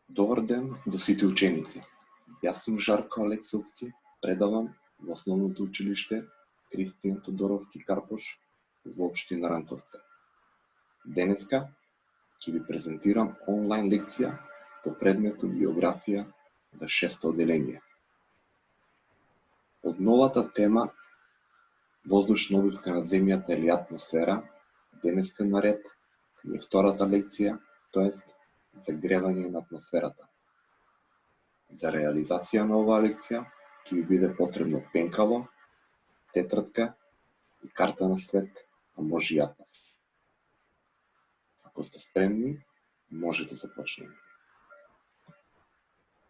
Добар ден до сите ученици. Јас сум Жарко Алексовски, предавам во основното училиште Кристијан Тодоровски Карпош во општина Рантовце. Денеска ќе ви презентирам онлайн лекција по предметот Географија за 6-то оделение. Од новата тема воздушна обивка на земјата или атмосфера, денеска наред е втората лекција, тоест загревање на атмосферата. За реализација на оваа лекција ќе ви биде потребно пенкало, тетрадка и карта на свет, а може и атлас. Ако сте спремни, може да започнеме.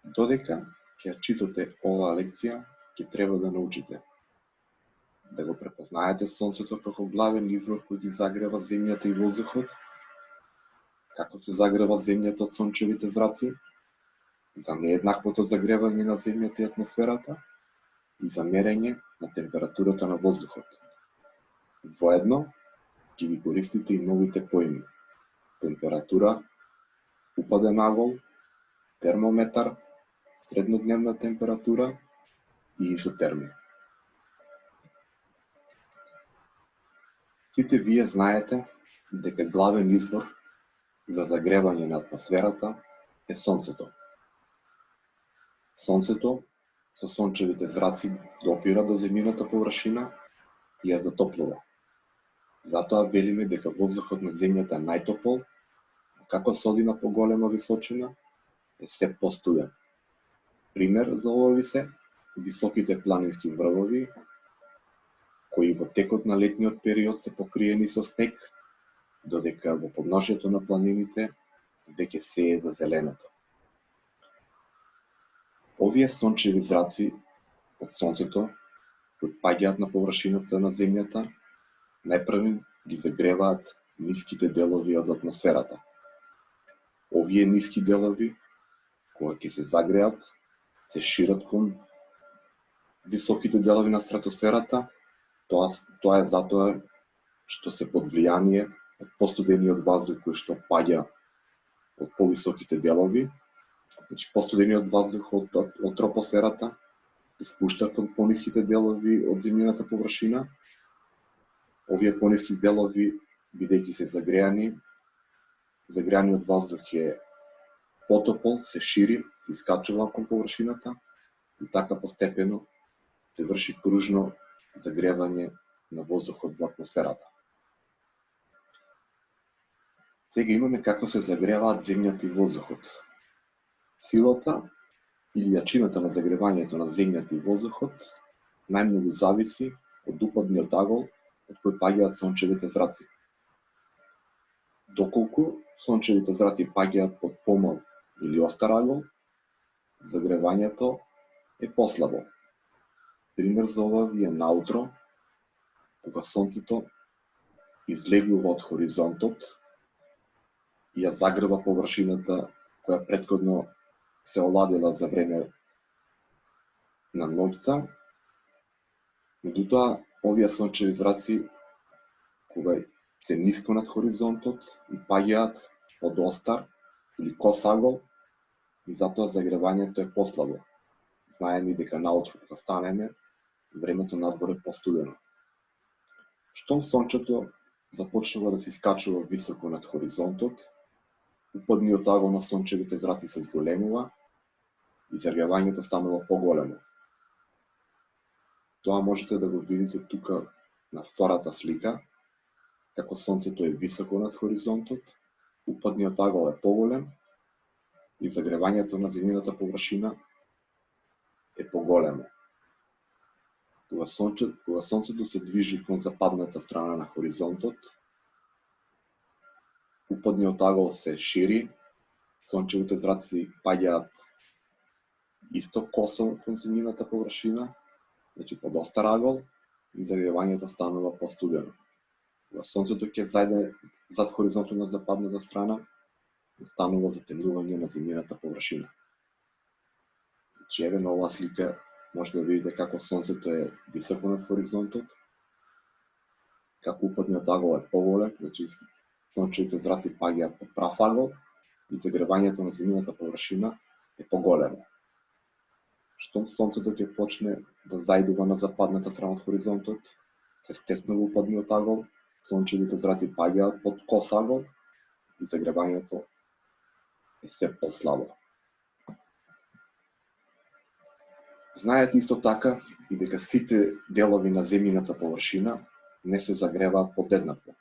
Додека ќе читате оваа лекција, ќе треба да научите да го препознаете сонцето како главен извор кој ги загрева земјата и воздухот, како се загрева земјата од сончевите зраци, за нееднаквото загревање на земјата и атмосферата и за мерење на температурата на воздухот. Воедно ќе ги користите и новите поими: температура, упаден агол, термометар, среднодневна температура и изотермија. Сите вие знаете дека главен извор за загревање на атмосферата е сонцето. Сонцето со сончевите зраци допира до земјината површина и ја затоплува. Затоа велиме дека воздухот на земјата е најтопол, а како се оди на поголема височина е се постуден. Пример за ова ви се високите планински врвови, кои во текот на летниот период се покриени со снег, додека во подножјето на планините веќе се е зазеленето. Овие сончеви зраци од сонцето, кои паѓаат на површината на земјата, најпрви ги загреваат ниските делови од атмосферата. Овие ниски делови, кога ќе се загреат, се шират кон високите делови на стратосферата. Тоа е затоа што се под влијание од постудениот воздух кој што паѓа од повисоките делови. Значи, постудениот воздух од тропосферата се спушта кон пониските делови од земјината површина. Овие пониски делови, бидејќи се загреаниот воздух е потопол, се шири, се искачува кон површината и така постепено се врши кружно загревање на воздухот во атмосферата. Сега имаме како се загреваат земјата и воздухот. Силата или јачината на загревањето на земјата и воздухот најмногу зависи од упадниот агол од кој паѓаат сончевите зраци. Доколку сончевите зраци паѓаат под помал или остар агол, загревањето е послабо. Пример за ова ви е наутро, кога сонцето излегува од хоризонтот и ја загрева површината која претходно се оладила за време на ноќта. Меѓутоа, овие сончеви зраци, кога се ниско над хоризонтот и паѓаат од остар или кос агол, и затоа загревањето е послабо. Знаеме дека наутро кога станеме, времето надвор е постудено. Штом сончето започнува да се искачува високо над хоризонтот, упадниот агол на сончевите зраци се зголемува и загревањето станува поголемо. Тоа можете да го видите тука на втората слика, како сонцето е високо над хоризонтот, упадниот агол е поголем и загревањето на земјината површина е поголемо. Кога сонцето се движи кон западната страна на хоризонтот, упадниот агол се шири, сончевите зраци паѓаат исто косо кон земјината површина, значи под остар агол, и загревањето станува постудено. Кога сонцето ќе зајде зад хоризонтот на западната страна, станува затемнување на земјината површина. Значи, еве на оваа слика може да видите како сонцето е високо над хоризонтот, како упадниот агол е поголем, значи сончевите зраци паѓаат под прав агол, и загревањето на земјината површина е поголемо. Штом сонцето ќе почне да заидува на западната страна од хоризонтот, се стеснува упадниот агол, сончевите зраци паѓаат под кос агол и загревањето е се послабо. Знаете исто така и дека сите делови на земјината површина не се загреваат подеднакво.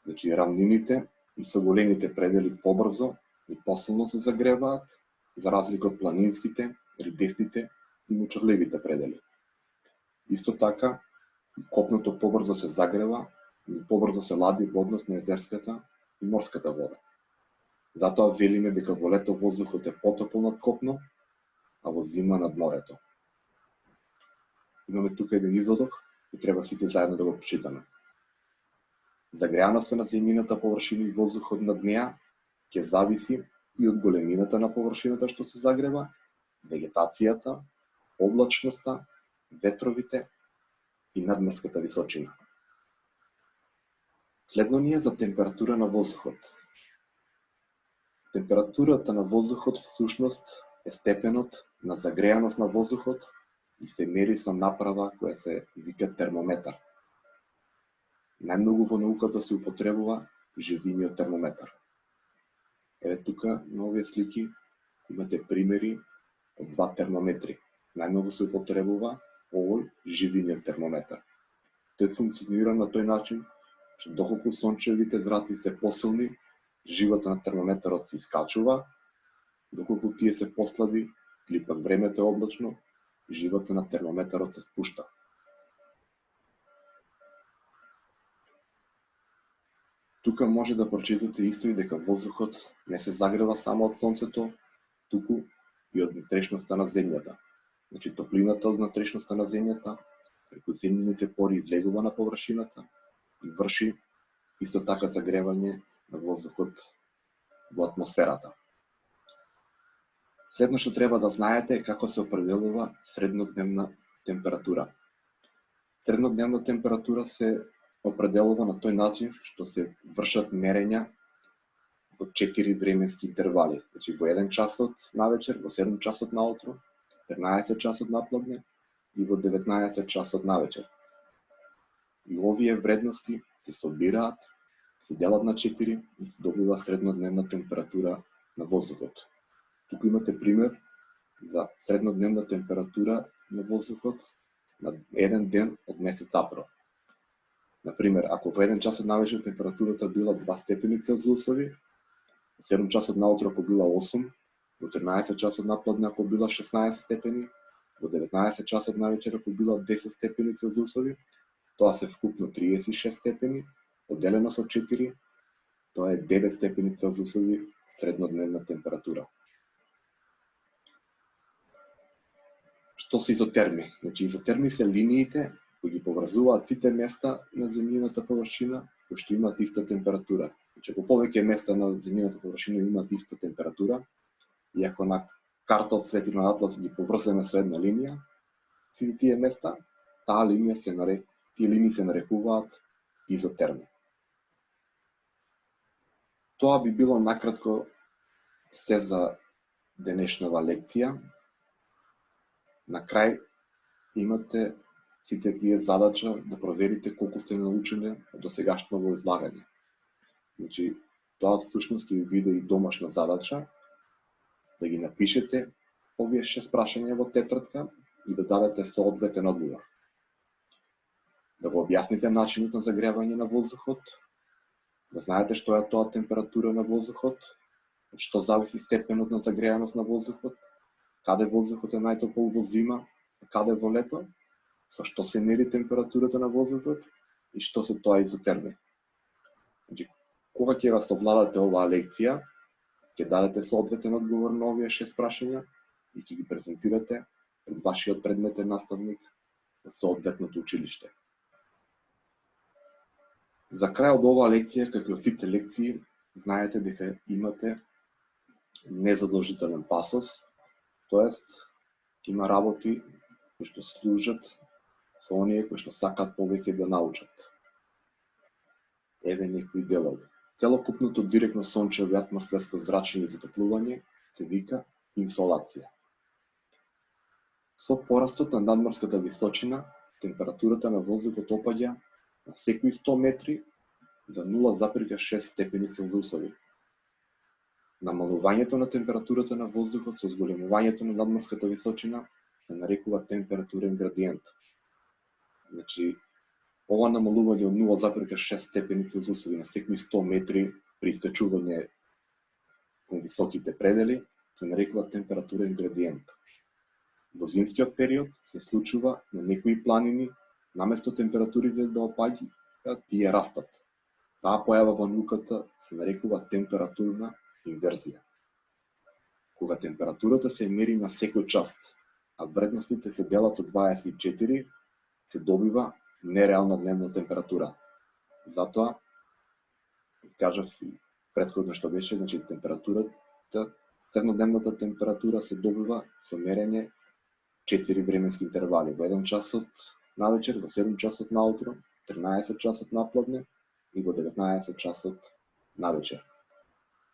Значи, рамнините и соголените предели побрзо и посилно се загреваат, за разлика од планинските, редестите и мочурливите предели. Исто така, копното побрзо се загрева и побрзо се лади во однос на езерската и морската вода. Затоа велиме дека во лето воздухот е потопол над копно, а во зима над морето. Имаме тука еден изводок и треба сите заедно да го прочитаме. Загреаноста на земјината површина и воздухот над неа ќе зависи и од големината на површината што се загрева, вегетацијата, облачноста, ветровите и надморската височина. Следно ни е за температура на воздухот. Температурата на воздухот всушност е степенот на загреаност на воздухот и се мери со направа која се вика термометар. Најмногу во науката се употребува живиниот термометар. Еве тука на овие слики имате примери од два термометри. Најмногу се употребува овој живиниот термометар. Тој функционира на тој начин што доколку сончевите зраци се посилни, живата на термометарот се искачува, доколку тие се послаби или пак времето е облачно, живата на термометарот се спушта. Тука може да прочитате исто и дека воздухот не се загрева само од сонцето, туку и од внатрешноста на земјата. Значи топлината од внатрешноста на земјата преку земјините пори излегува на површината и врши исто така загревање на воздухот во атмосферата. Следно што треба да знаете е како се определува среднодневна температура. Среднодневна температура се определува на тој начин што се вршат мерења во 4 временски интервали. Значи во 1 часот навечер, во 7 часот наутро, 13 часот напладне и во 19 часот навечер. И овие вредности се собираат, се делат на 4 и се добива среднодневна температура на воздухот. Туку имате пример за среднодневна температура на воздухот на еден ден од месец април. Например, ако во 1 часот навечер температурата била 2 степени Целзиусови, 7 часот наутро ако била 8, во 13 часот напладне ако била 16 степени, во 19 часот навечер ако била 10 степени Целзиусови, тоа се вкупно 36 степени, поделено со 4, тоа е 9 степени Целзиусови среднодневна температура. Што се изотерми? Значи, изотерми се линиите кои ги поврзуваат сите места на земјината површина кои што имаат иста температура. Значи, ако повеќе места на земјината површина имаат иста температура, и ако на карта од свети на атлас ги поврземе со една линија, сите тие места, тие линии се нарекуваат изотерми. Тоа би било накратко се за денешнава лекција. На крај имате сите вие задача да проверите колку сте научени од досегашното излагање. Значи, тоа всушност ќе ви биде и домашна задача да ги напишете овие 6 прашања во тетрадка и да дадете соодветен одговор. Да го објасните начинот на загревање на воздухот, да знаете што е тоа температура на воздухот, од што зависи степенот на загреаност на воздухот, каде воздухот е најтопол во зима, а каде во лето, со што се мери температурата на воздухот и што се тоа изотерми. Значи, кога ќе го совладате оваа лекција, ќе дадете соодветен одговор на овие 6 прашања и ќе ги презентирате пред вашиот предметен наставник во соодветното училиште. За крај од оваа лекција, како и од сите лекции, знаете дека имате незадолжителен пасос, тоест има работи кои што служат со оние кои што сакаат повеќе да научат. Еве некои делови. Целокупното директно сончево и атмосферско зрачење и затоплување се вика инсолација. Со порастот на надморската височина, температурата на воздухот опаѓа на секои 100 метри за 0,6 степени Целзиусови. Намалувањето на температурата на воздухот со зголемувањето на надморската височина се нарекува температурен градиент. Значи, ова намалување од 0,6 степени Целзиусови на секои 100 метри при искачување кон високите предели се нарекува температурен градиент. Во зимскиот период се случува на некои планини, наместо температурите да опаѓаат, тие растат. Таа појава во науката се нарекува температурна инверзија. Кога температурата се мери на секој час, а вредностите се делат со 24, се добива нереална дневна температура. Затоа, кажав си претходно што беше, значи среднодневната температура се добива со мерење 4 временски интервали. Во 1 часот навечер, во 7 часот наутро, 13 часот напладне и во 19 часот навечер.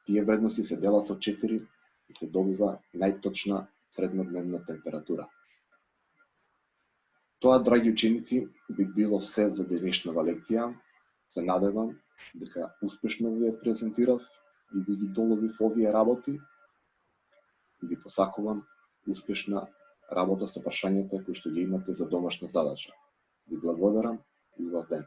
Тие вредности се делат со 4 и се добива најточна среднодневна температура. Тоа, драги ученици, би било се за денешнава лекција. Се надевам дека успешно ви ја презентирав и ви ги доловив овие работи. И ви посакувам успешна работа со прашањата кои што ги имате за домашна задача. Ви благодарам и убав ден.